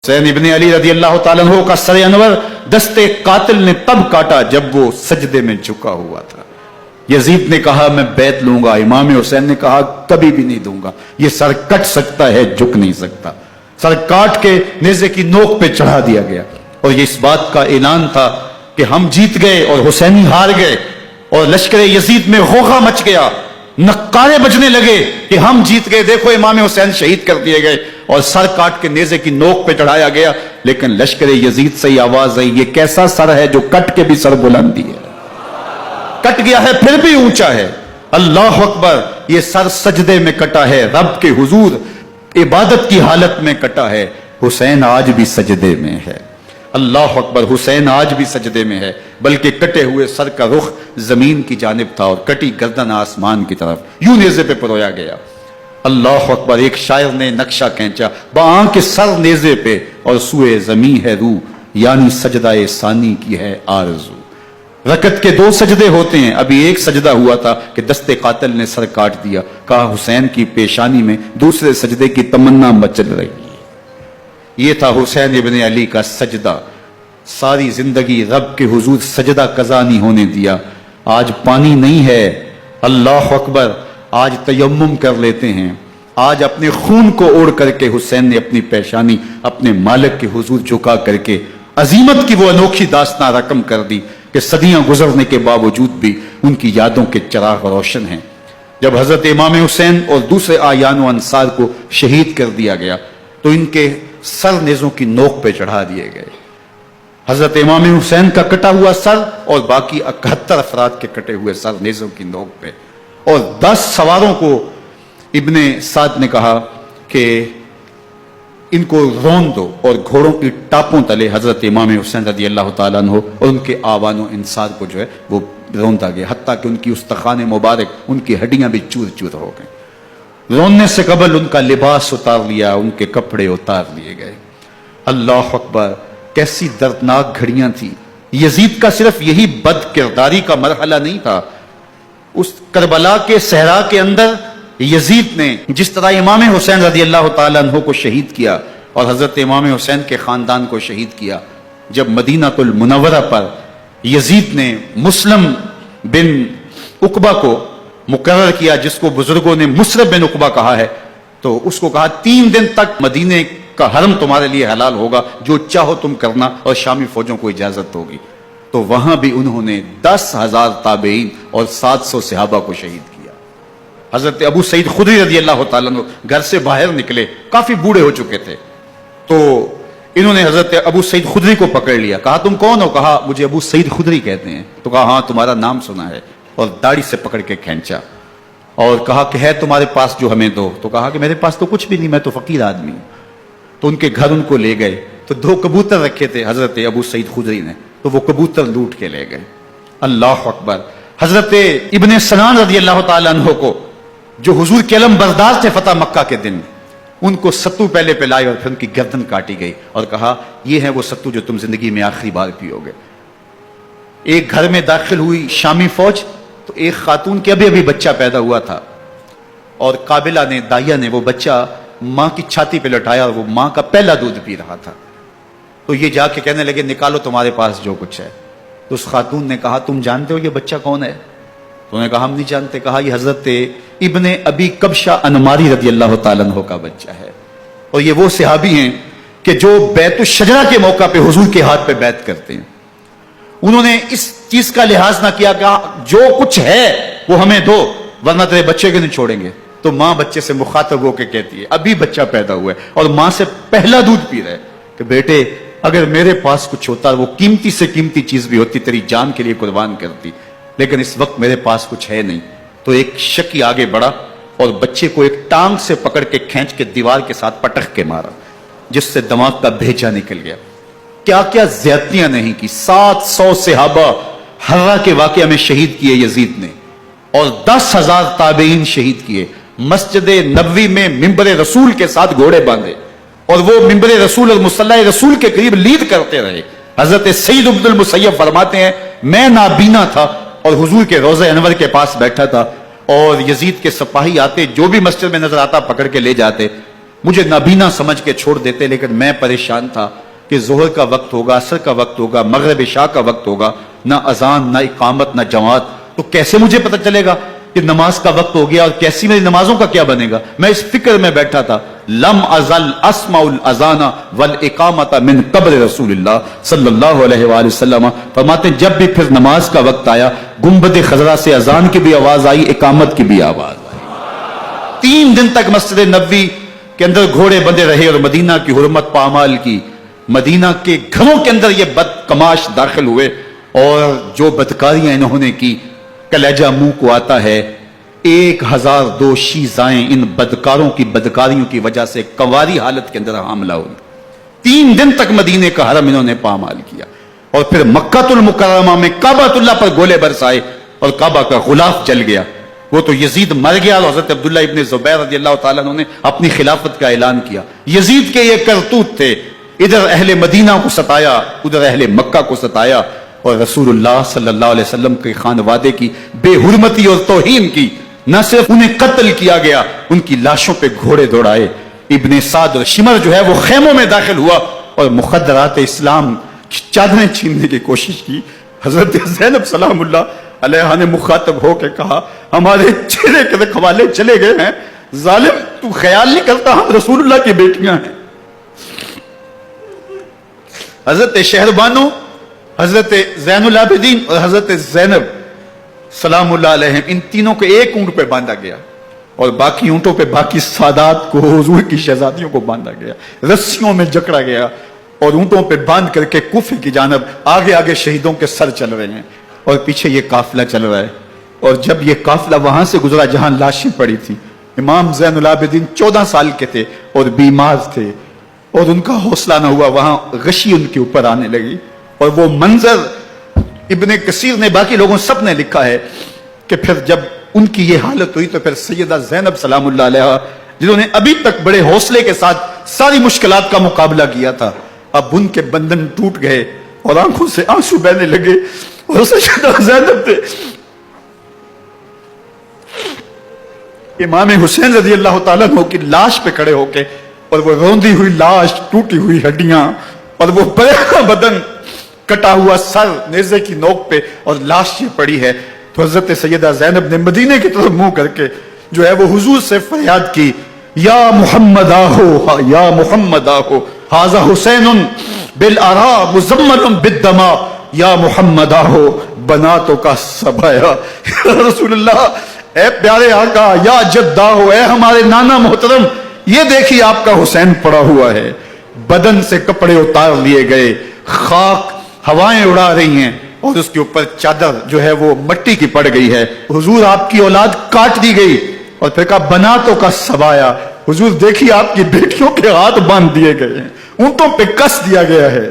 حسین ابن علی رضی اللہ تعالیٰ عنہ کا سر انور دستے قاتل نے تب کاٹا جب وہ سجدے میں جھکا ہوا تھا۔ یزید نے کہا میں بیعت لوں گا، امام حسین نے کہا کبھی بھی نہیں دوں گا، یہ سر کٹ سکتا ہے جھک نہیں سکتا۔ سر کاٹ کے نیزے کی نوک پہ چڑھا دیا گیا، اور یہ اس بات کا اعلان تھا کہ ہم جیت گئے اور حسینی ہار گئے، اور لشکر یزید میں غوغا مچ گیا، نقارے بجنے لگے کہ ہم جیت گئے، دیکھو امام حسین شہید کر دیے گئے، اور سر کاٹ کے نیزے کی نوک پہ چڑھایا گیا۔ لیکن لشکر یزید سے یہ آواز آئی، یہ کیسا سر ہے جو کٹ کے بھی سر بلندی ہے، کٹ گیا ہے پھر بھی اونچا ہے۔ اللہ اکبر، یہ سر سجدے میں کٹا ہے، رب کے حضور عبادت کی حالت میں کٹا ہے۔ حسین آج بھی سجدے میں ہے، اللہ اکبر، حسین آج بھی سجدے میں ہے، بلکہ کٹے ہوئے سر کا رخ زمین کی جانب تھا اور کٹی گردن آسمان کی طرف، یوں نیزے پہ پرویا گیا۔ اللہ اکبر، ایک شاعر نے نقشہ کھینچا، باں کے سر نیزے پہ اور سوئے زمین ہے روح، یعنی سجدہ ثانی کی ہے آرزو۔ رکعت کے 2 سجدے ہوتے ہیں، ابھی ایک سجدہ ہوا تھا کہ دستے قاتل نے سر کاٹ دیا، کہا حسین کی پیشانی میں دوسرے سجدے کی تمنا مچل رہی ہے۔ یہ تھا حسین ابن علی کا سجدہ، ساری زندگی رب کے حضور سجدہ قضا نہیں ہونے دیا۔ آج پانی نہیں ہے، اللہ اکبر، آج تیمم کر لیتے ہیں، آج اپنے خون کو اوڑھ کر کے حسین نے اپنی پیشانی اپنے مالک کے حضور جھکا کر کے عظیمت کی وہ انوکھی داستان رقم کر دی کہ صدیاں گزرنے کے باوجود بھی ان کی یادوں کے چراغ روشن ہیں۔ جب حضرت امام حسین اور دوسرے آیان و انصار کو شہید کر دیا گیا تو ان کے سر نیزوں کی نوک پہ چڑھا دیے گئے۔ حضرت امام حسین کا کٹا ہوا سر اور باقی 71 افراد کے کٹے ہوئے سر نیزوں کی نوک پہ، اور 10 سواروں کو ابن سعد نے کہا کہ ان کو رون دو، اور گھوڑوں کی ٹاپوں تلے حضرت امام حسین رضی اللہ تعالیٰ عنہ اور ان کے آوان و انصار کو جو ہے وہ روندا گیا، حتیٰ کہ ان کی استخوان مبارک، ان کی ہڈیاں بھی چور چور ہو گئیں۔ روننے سے قبل ان کا لباس اتار لیا، ان کے کپڑے اتار لیے گئے۔ اللہ اکبر، کیسی دردناک گھڑیاں تھیں۔ یزید کا صرف یہی بد کرداری کا مرحلہ نہیں تھا، اس کربلا کے صحرا کے اندر یزید نے جس طرح امام حسین رضی اللہ تعالیٰ عنہ کو شہید کیا اور حضرت امام حسین کے خاندان کو شہید کیا، جب مدینہ المنورہ پر یزید نے مسلم بن عقبہ کو مقرر کیا، جس کو بزرگوں نے مصرب بن عقبہ کہا ہے، تو اس کو کہا 3 دن تک مدینے کا حرم تمہارے لیے حلال ہوگا، جو چاہو تم کرنا، اور شامی فوجوں کو اجازت ہوگی۔ تو وہاں بھی انہوں نے 10,000 تابعین اور 700 صحابہ کو شہید کیا۔ حضرت ابو سعید خدری رضی اللہ تعالیٰ عنہ گھر سے باہر نکلے، کافی بوڑھے ہو چکے تھے، تو انہوں نے حضرت ابو سعید خدری کو پکڑ لیا، کہا تم کون ہو؟ کہا مجھے ابو سعید خدری کہتے ہیں۔ تو کہا ہاں تمہارا نام سنا ہے، اور داڑھی سے پکڑ کے کھینچا اور کہا کہ ہے تمہارے پاس جو ہمیں دو؟ تو کہا کہ میرے پاس تو کچھ بھی نہیں، میں تو فقیر آدمی ہوں۔ تو ان کے گھر ان کو لے گئے، تو 2 کبوتر رکھے تھے حضرت ابو سعید خدری نے، تو وہ کبوتر لوٹ کے لے گئے۔ اللہ اکبر، حضرت ابن سنان رضی اللہ تعالیٰ عنہ کو جو حضور کے علم بردار تھے فتح مکہ کے دن، ان کو ستو پہلے پلائے اور پھر ان کی گردن کاٹی گئی، اور کہا یہ ہے وہ ستو جو تم زندگی میں آخری بار پیو گے۔ ایک گھر میں داخل ہوئی شامی فوج، تو ایک خاتون کے ابھی بچہ پیدا ہوا تھا، اور قابلہ نے، دائیا نے وہ بچہ ماں کی چھاتی پہ لٹایا، اور وہ ماں کا پہلا دودھ پی رہا تھا۔ تو یہ جا کے کہنے لگے نکالو تمہارے پاس جو کچھ ہے۔ تو اس خاتون نے کہا تم جانتے ہو یہ بچہ کون ہے؟ تو انہوں نے کہا ہم نہیں جانتے۔ کہا یہ حضرت ابن ابی کبشہ انماری رضی اللہ تعالیٰ عنہ کا بچہ ہے، اور یہ وہ صحابی ہیں کہ جو بیت الشجرہ کے موقع پہ حضور کے ہاتھ پہ بیعت کرتے ہیں۔ انہوں نے اس چیز کا لحاظ نہ کیا کہ جو کچھ ہے وہ ہمیں دو، ورنہ تیرے بچے کو نہیں چھوڑیں گے۔ تو ماں بچے سے مخاطب ہو کے کہتی ہے، ابھی بچہ پیدا ہوا ہے اور ماں سے پہلا دودھ پی رہا ہے، کہ بیٹے اگر میرے پاس کچھ ہوتا، وہ قیمتی سے قیمتی چیز بھی ہوتی، تیری جان کے لیے قربان کرتی، لیکن اس وقت میرے پاس کچھ ہے نہیں۔ تو ایک شکی آگے بڑھا اور بچے کو ایک ٹانگ سے پکڑ کے کھینچ کے دیوار کے ساتھ پٹخ کے مارا، جس سے دماغ کا بھیجا نکل گیا۔ کیا کیا زیادتیاں نہیں کی۔ 700 صحابہ حرہ کے واقعہ میں شہید کیے یزید نے، اور 10,000 تابعین شہید کیے۔ مسجد نبوی میں ممبر رسول کے ساتھ گھوڑے باندھے، اور وہ ممبر رسول اور مصلی رسول کے قریب لیڈ کرتے رہے۔ حضرت سعید بن المسیب فرماتے ہیں میں نابینا تھا اور حضور کے روضہ انور کے پاس بیٹھا تھا، اور یزید کے سپاہی آتے، جو بھی مسجد میں نظر آتا پکڑ کے لے جاتے۔ مجھے نابینا سمجھ کے چھوڑ دیتے، لیکن میں پریشان تھا کہ ظہر کا وقت ہوگا، عصر کا وقت ہوگا، مغرب عشاء کا وقت ہوگا، نہ اذان نہ اقامت نہ جماعت، تو کیسے مجھے پتہ چلے گا کہ نماز کا وقت ہو گیا اور کیسی میری نمازوں کا کیا بنے گا؟ میں اس فکر میں بیٹھا تھا. لم ازل اسمع الاذان والاقامت من قبر رسول اللہ صلی اللہ علیہ وآلہ وسلم. فرماتے جب بھی پھر نماز کا وقت آیا، گنبد خضرا سے اذان کی بھی آواز آئی، اقامت کی بھی آواز آئی. 3 دن تک مسجد نبوی کے اندر گھوڑے بندے رہے اور مدینہ کی حرمت پامال کی. مدینہ کے گھروں کے اندر یہ بدکماش داخل ہوئے اور جو بدکاریاں انہوں نے کی، کلیجہ منہ کو آتا ہے. 1002 شیزائیں ان بدکاروں کی بدکاریوں کی وجہ سے کنواری حالت کے اندر حاملہ ہوئی. 3 دن تک مدینے کا حرم انہوں نے پامال کیا اور پھر مکہ المکرمہ میں کعبۃ اللہ پر گولے برسائے اور کعبہ کا غلاف جل گیا. وہ تو یزید مر گیا اور حضرت عبداللہ ابن زبیر رضی اللہ تعالیٰ عنہ نے اپنی خلافت کا اعلان کیا. یزید کے یہ کرتوت تھے، ادھر اہل مدینہ کو ستایا، ادھر اہل مکہ کو ستایا اور رسول اللہ صلی اللہ علیہ وسلم کے خانوادے کی بے حرمتی اور توہین کی. نہ صرف انہیں قتل کیا گیا، ان کی لاشوں پہ گھوڑے دوڑائے. ابن سعد اور شمر جو ہے وہ خیموں میں داخل ہوا اور مخدرات اسلام کی چادریں چھیننے کی کوشش کی. حضرت زینب سلام اللہ علیہ نے مخاطب ہو کے کہا ہمارے چہرے کے رکھوالے چلے گئے ہیں، ظالم تو خیال نہیں کرتا ہم رسول اللہ کی بیٹیاں ہیں. حضرت شہربانو، حضرت زین العابدین اور حضرت زینب سلام اللہ علیہ، ان تینوں کو ایک اونٹ پہ باندھا گیا اور باقی اونٹوں پہ باقی سادات کو، حضور کی شہزادیوں کو باندھا گیا، رسیوں میں جکڑا گیا اور اونٹوں پہ باندھ کر کے کوفے کی جانب آگے آگے شہیدوں کے سر چل رہے ہیں اور پیچھے یہ قافلہ چل رہا ہے. اور جب یہ قافلہ وہاں سے گزرا جہاں لاشیں پڑی تھی، امام زین العابدین 14 سال کے تھے اور بیمار تھے اور ان کا حوصلہ نہ ہوا، وہاں غشی ان کے اوپر آنے لگی. اور وہ منظر ابن کثیر نے، باقی لوگوں سب نے لکھا ہے کہ پھر جب ان کی یہ حالت ہوئی تو پھر سیدہ زینب سلام اللہ علیہ، جنہوں نے ابھی تک بڑے حوصلے کے ساتھ ساری مشکلات کا مقابلہ کیا تھا، اب ان کے بندن ٹوٹ گئے اور آنکھوں سے آنسو بہنے لگے. اور سیدہ زینب تھے امام حسین رضی اللہ تعالیٰ عنہ کی لاش پہ کھڑے ہو کے، اور وہ روندی ہوئی لاش، ٹوٹی ہوئی ہڈیاں اور وہ بڑا بدن، کٹا ہوا سر نیزے کی نوک پہ اور لاش یہ پڑی ہے. تو حضرت سیدہ زینب نے مدینے کی طرف منہ کر کے جو ہے وہ حضور سے فریاد کی، یا محمد آہو، یا محمد آہو، ھذا حسین بالآراء مزمل بالدماء، یا محمد آہو بناتوں کا سبایا. رسول اللہ، اے پیارے آقا، یا جدہ ہو، اے ہمارے نانا محترم، یہ دیکھیے آپ کا حسین پڑا ہوا ہے. بدن سے کپڑے اتار لیے گئے، خاک ہوائیں اڑا رہی ہیں اور اس کے اوپر چادر جو ہے وہ مٹی کی پڑ گئی ہے. حضور آپ کی اولاد کاٹ دی گئی اور پھر کہا بناتوں کا سبایا. حضور دیکھیے آپ کی بیٹیوں کے ہاتھ باندھ دیے گئے ہیں، اونٹوں پہ کس دیا گیا ہے.